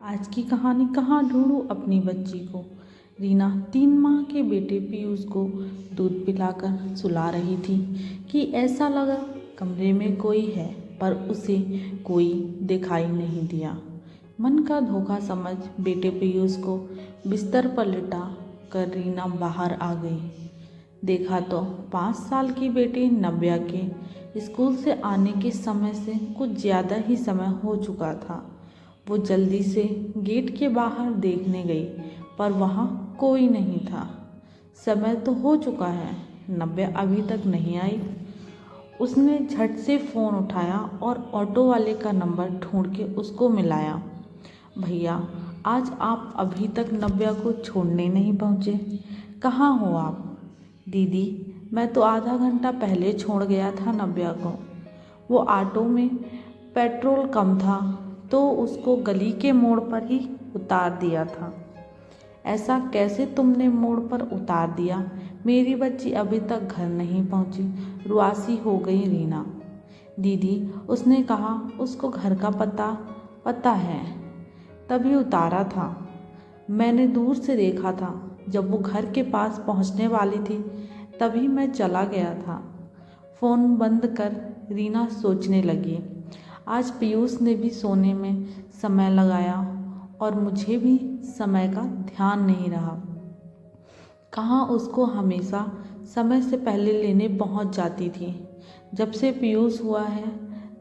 आज की कहानी कहाँ ढूंढूं अपनी बच्ची को। रीना 3 माह के बेटे पीयूष को दूध पिलाकर सुला रही थी कि ऐसा लगा कमरे में कोई है, पर उसे कोई दिखाई नहीं दिया। मन का धोखा समझ बेटे पीयूष को बिस्तर पर लिटा कर रीना बाहर आ गई। देखा तो 5 साल की बेटी नव्या के स्कूल से आने के समय से कुछ ज़्यादा ही समय हो चुका था। वो जल्दी से गेट के बाहर देखने गई, पर वहाँ कोई नहीं था। समय तो हो चुका है, नव्या अभी तक नहीं आई। उसने झट से फ़ोन उठाया और ऑटो वाले का नंबर ढूंढ के उसको मिलाया। भैया, आज आप अभी तक नव्या को छोड़ने नहीं पहुँचे, कहाँ हो आप? दीदी, मैं तो आधा घंटा पहले छोड़ गया था नव्या को। वो ऑटो में पेट्रोल कम था तो उसको गली के मोड़ पर ही उतार दिया था। ऐसा कैसे तुमने मोड़ पर उतार दिया? मेरी बच्ची अभी तक घर नहीं पहुंची, रुआसी हो गई रीना। दीदी, उसने कहा उसको घर का पता है, तभी उतारा था। मैंने दूर से देखा था, जब वो घर के पास पहुंचने वाली थी तभी मैं चला गया था। फ़ोन बंद कर रीना सोचने लगी। आज पीयूष ने भी सोने में समय लगाया और मुझे भी समय का ध्यान नहीं रहा। कहाँ उसको हमेशा समय से पहले लेने पहुंच जाती थी। जब से पीयूष हुआ है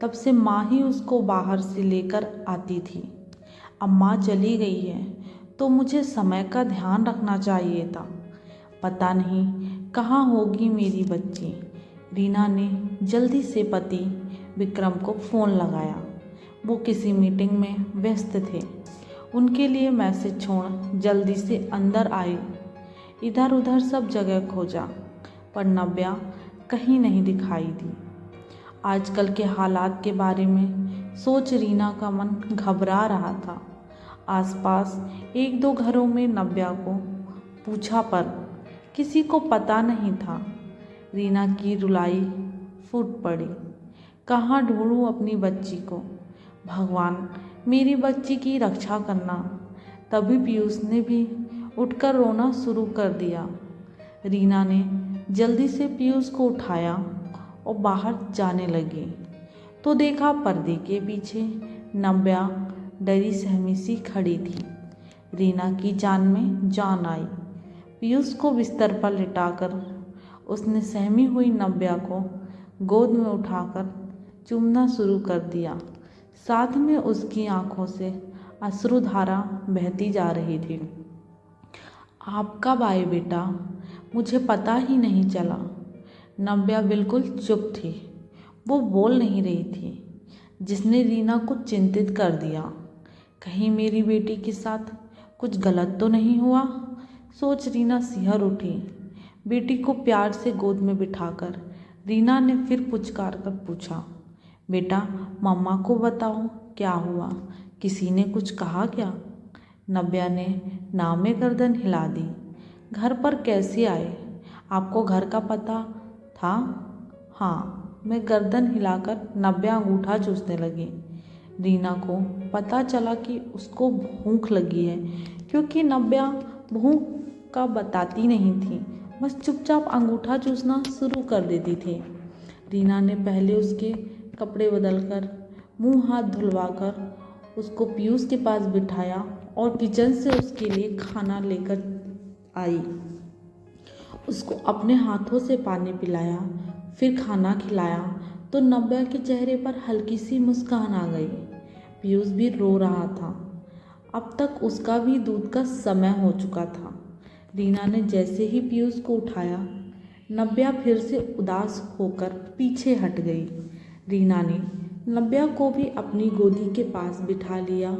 तब से माँ ही उसको बाहर से लेकर आती थी। अब माँ चली गई है तो मुझे समय का ध्यान रखना चाहिए था। पता नहीं कहाँ होगी मेरी बच्ची। रीना ने जल्दी से पति विक्रम को फ़ोन लगाया। वो किसी मीटिंग में व्यस्त थे। उनके लिए मैसेज छोड़ जल्दी से अंदर आई। इधर उधर सब जगह खोजा, पर नव्या कहीं नहीं दिखाई दी। आजकल के हालात के बारे में सोच रीना का मन घबरा रहा था। आसपास 1-2 घरों में नव्या को पूछा, पर किसी को पता नहीं था। रीना की रुलाई फूट पड़ी। कहाँ ढूंढूं अपनी बच्ची को? भगवान, मेरी बच्ची की रक्षा करना। तभी पीयूष ने भी उठकर रोना शुरू कर दिया। रीना ने जल्दी से पीयूष को उठाया और बाहर जाने लगी तो देखा पर्दे के पीछे नव्या डरी सहमी सी खड़ी थी। रीना की जान में जान आई। पीयूष को बिस्तर पर लिटाकर उसने सहमी हुई नव्या को गोद में उठाकर चूमना शुरू कर दिया। साथ में उसकी आंखों से अश्रुधारा बहती जा रही थी। आप कब आए बेटा? मुझे पता ही नहीं चला। नव्या बिल्कुल चुप थी। वो बोल नहीं रही थी, जिसने रीना को चिंतित कर दिया। कहीं मेरी बेटी के साथ कुछ गलत तो नहीं हुआ, सोच रीना सिहर उठी। बेटी को प्यार से गोद में बिठाकर रीना ने फिर पुचकार कर पूछा, बेटा, मम्मा को बताओ क्या हुआ? किसी ने कुछ कहा क्या? नव्या ने ना में गर्दन हिला दी। घर पर कैसे आए? आपको घर का पता था? हाँ, मैं गर्दन हिलाकर नव्या अंगूठा चूसने लगी। रीना को पता चला कि उसको भूख लगी है, क्योंकि नव्या भूख का बताती नहीं थी, बस चुपचाप अंगूठा चूसना शुरू कर देती थी। रीना ने पहले उसके कपड़े बदलकर मुंह हाथ धुलवाकर उसको पीयूष के पास बिठाया और किचन से उसके लिए खाना लेकर आई। उसको अपने हाथों से पानी पिलाया, फिर खाना खिलाया तो नव्या के चेहरे पर हल्की सी मुस्कान आ गई। पीयूष भी रो रहा था। अब तक उसका भी दूध का समय हो चुका था। रीना ने जैसे ही पीयूष को उठाया, नव्या फिर से उदास होकर पीछे हट गई। रीना ने नव्या को भी अपनी गोदी के पास बिठा लिया।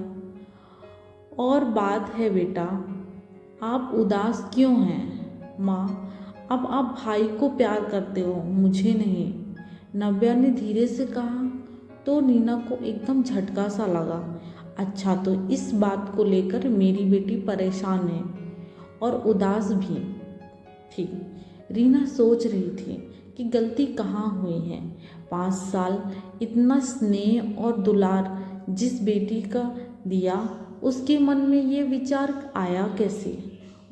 और बात है बेटा, आप उदास क्यों हैं? माँ, अब आप भाई को प्यार करते हो, मुझे नहीं, नव्या ने धीरे से कहा। तो रीना को एकदम झटका सा लगा। अच्छा, तो इस बात को लेकर मेरी बेटी परेशान है और उदास भी थी। रीना सोच रही थी कि गलती कहाँ हुई है। 5 साल इतना स्नेह और दुलार जिस बेटी का दिया, उसके मन में ये विचार आया कैसे?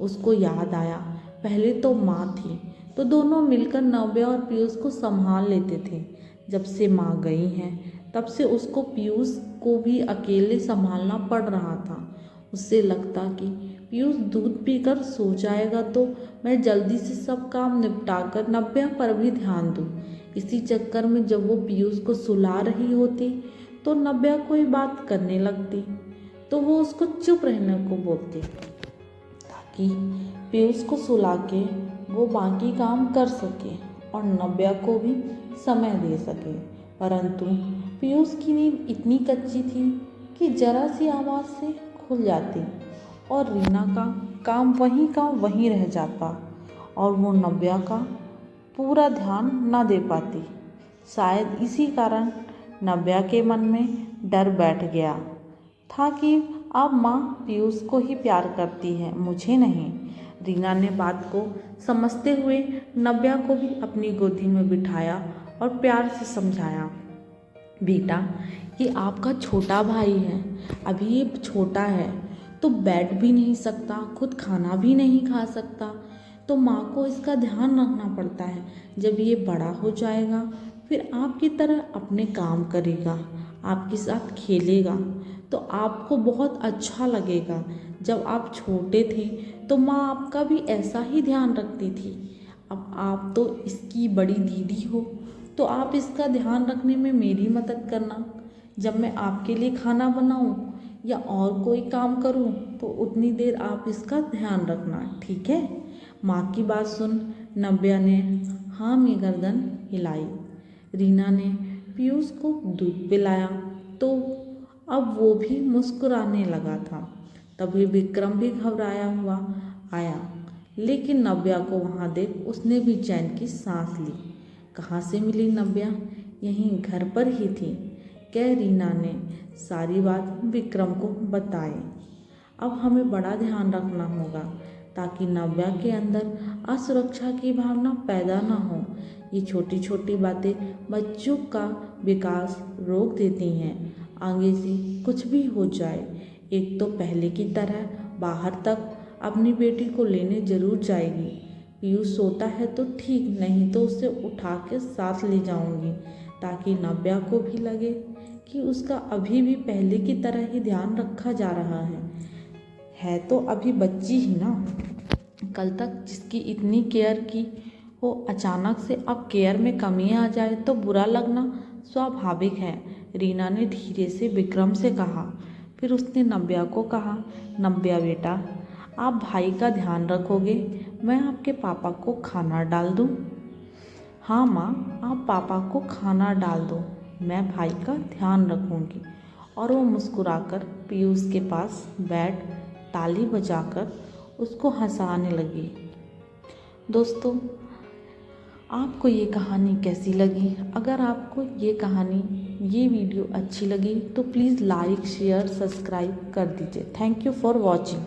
उसको याद आया, पहले तो माँ थी तो दोनों मिलकर नव्या और पीयूष को संभाल लेते थे। जब से माँ गई हैं तब से उसको पीयूष को भी अकेले संभालना पड़ रहा था। उससे लगता कि पीयूष दूध पीकर सो जाएगा तो मैं जल्दी से सब काम निपटाकर नव्या पर भी ध्यान दूँ। इसी चक्कर में जब वो पीयूष को सुला रही होती तो नव्या कोई बात करने लगती तो वो उसको चुप रहने को बोलती ताकि पीयूष को सुला के वो बाकी काम कर सके और नव्या को भी समय दे सके। परंतु पीयूष की नींद इतनी कच्ची थी कि जरा सी आवाज़ से खुल जाती और रीना का काम वहीं रह जाता और वो नव्या का पूरा ध्यान न दे पाती। शायद इसी कारण नव्या के मन में डर बैठ गया था कि अब माँ पीयूष को ही प्यार करती है, मुझे नहीं। रीना ने बात को समझते हुए नव्या को भी अपनी गोदी में बिठाया और प्यार से समझाया, बेटा ये आपका छोटा भाई है, अभी ये छोटा है तो बैठ भी नहीं सकता, खुद खाना भी नहीं खा सकता, तो माँ को इसका ध्यान रखना पड़ता है। जब ये बड़ा हो जाएगा फिर आपकी तरह अपने काम करेगा, आपके साथ खेलेगा तो आपको बहुत अच्छा लगेगा। जब आप छोटे थे तो माँ आपका भी ऐसा ही ध्यान रखती थी। अब आप तो इसकी बड़ी दीदी हो तो आप इसका ध्यान रखने में मेरी मदद करना। जब मैं आपके लिए खाना बनाऊं या और कोई काम करूं तो उतनी देर आप इसका ध्यान रखना, ठीक है? माँ की बात सुन नव्या ने हाँ में गर्दन हिलाई। रीना ने पीयूष को दूध पिलाया तो अब वो भी मुस्कुराने लगा था। तभी विक्रम भी घबराया हुआ आया, लेकिन नव्या को वहाँ देख उसने भी चैन की सांस ली। कहाँ से मिली नव्या? यहीं घर पर ही थी। कह रीना ने सारी बात विक्रम को बताई। अब हमें बड़ा ध्यान रखना होगा ताकि नव्या के अंदर असुरक्षा की भावना पैदा ना हो। ये छोटी छोटी बातें बच्चों का विकास रोक देती हैं। आगे से कुछ भी हो जाए, एक तो पहले की तरह बाहर तक अपनी बेटी को लेने जरूर जाएगी। पीयूष सोता है तो ठीक, नहीं तो उसे उठा के साथ ले जाऊंगी ताकि नव्या को भी लगे कि उसका अभी भी पहले की तरह ही ध्यान रखा जा रहा है तो अभी बच्ची ही ना। कल तक जिसकी इतनी केयर की हो, अचानक से अब केयर में कमी आ जाए तो बुरा लगना स्वाभाविक है, रीना ने धीरे से विक्रम से कहा। फिर उसने नव्या को कहा, नव्या बेटा आप भाई का ध्यान रखोगे? मैं आपके पापा को खाना डाल दूँ? हाँ माँ, आप पापा को खाना डाल दो, मैं भाई का ध्यान रखूँगी। और वो मुस्कुराकर पीयूष के पास बैठ ताली बजाकर उसको हंसाने लगी। दोस्तों, आपको ये कहानी कैसी लगी? अगर आपको ये वीडियो अच्छी लगी तो प्लीज़ लाइक शेयर सब्सक्राइब कर दीजिए। Thank you for watching.